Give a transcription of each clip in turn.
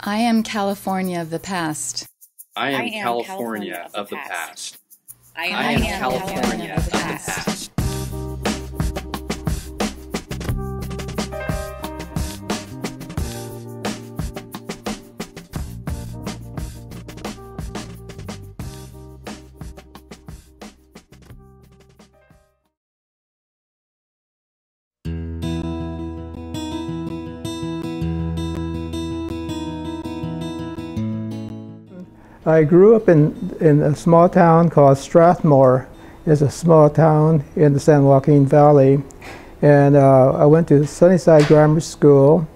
I am California of the past. I am California of the past. I am California of the past. I grew up in a small town called Strathmore. It's a small town in the San Joaquin Valley. And I went to Sunnyside Grammar School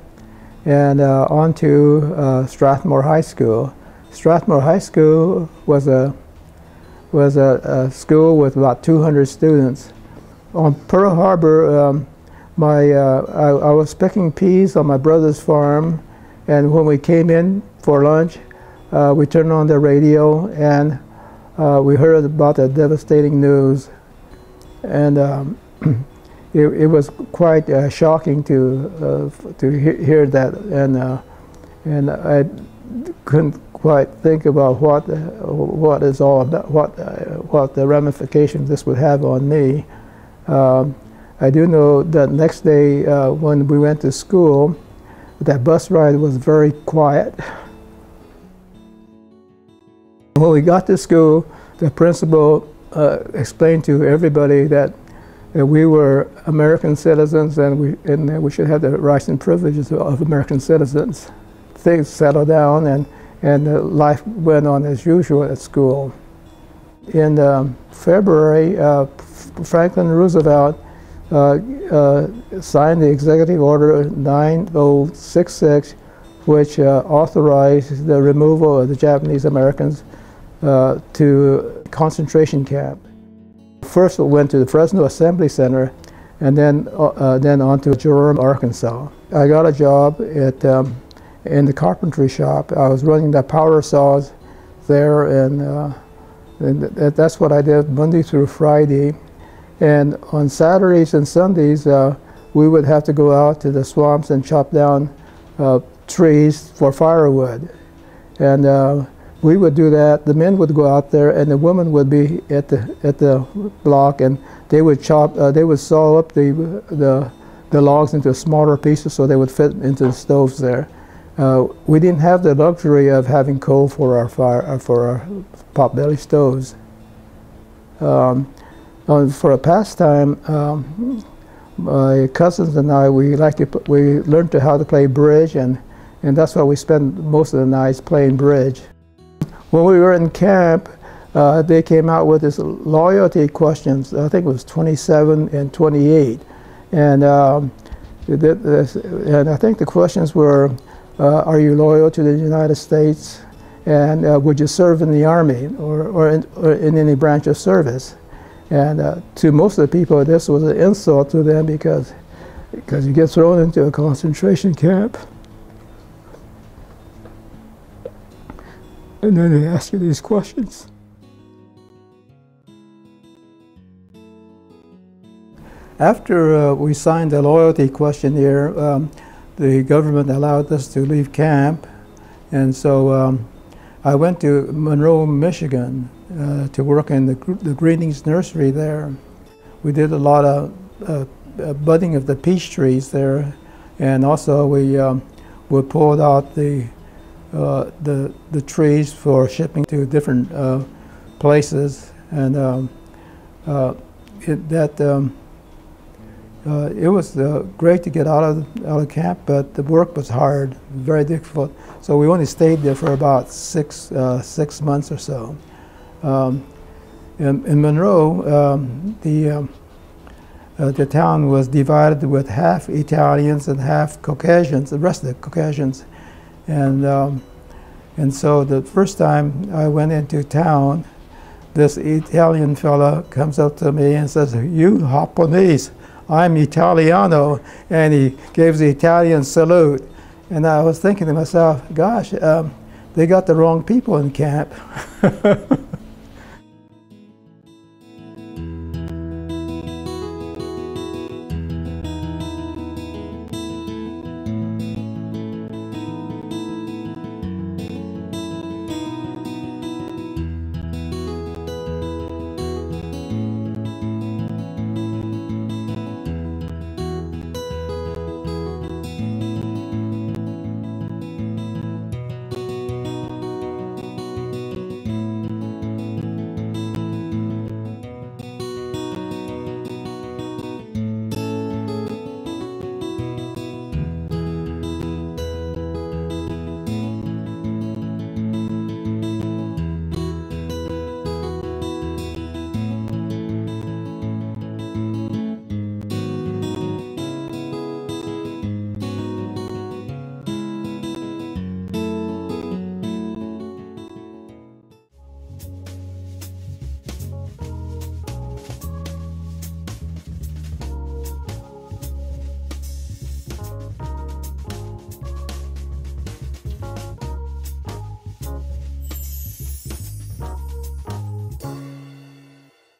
and on to Strathmore High School. Strathmore High School was a school with about 200 students. On Pearl Harbor, I was picking peas on my brother's farm, and when we came in for lunch, we turned on the radio and we heard about the devastating news, and it was quite shocking to hear that, and I couldn't quite think about what is all about, what the ramifications this would have on me. I do know that next day when we went to school, that bus ride was very quiet. When we got to school, the principal explained to everybody that we were American citizens and we should have the rights and privileges of American citizens. Things settled down and life went on as usual at school. In February, Franklin Roosevelt signed the Executive Order 9066, which authorized the removal of the Japanese Americans to concentration camp. First we went to the Fresno Assembly Center and then on to Jerome, Arkansas. I got a job in the carpentry shop. I was running the power saws there, and that's what I did Monday through Friday. And on Saturdays and Sundays, we would have to go out to the swamps and chop down trees for firewood. And we would do that. The men would go out there, and the women would be at the block, and they would chop. They would saw up the logs into smaller pieces so they would fit into the stoves there. We didn't have the luxury of having coal for our potbelly stoves. For a pastime, my cousins and I, we learned how to play bridge, and that's why we spent most of the nights playing bridge. When we were in camp, they came out with this loyalty questions. I think it was 27 and 28, and I think the questions were, are you loyal to the United States, and would you serve in the Army or in any branch of service? And to most of the people, this was an insult to them because you get thrown into a concentration camp. And then they ask you these questions. After we signed the loyalty questionnaire, the government allowed us to leave camp. And so I went to Monroe, Michigan to work in the Greetings Nursery there. We did a lot of budding of the peach trees there. And also we pulled out the trees for shipping to different places, and it was great to get out of camp, but the work was hard, very difficult. So we only stayed there for about six months or so. In Monroe, the town was divided with half Italians and half Caucasians, the rest of the Caucasians. And so the first time I went into town, this Italian fella comes up to me and says, "You Japanese, I'm Italiano," and he gives the Italian salute. And I was thinking to myself, gosh, they got the wrong people in camp.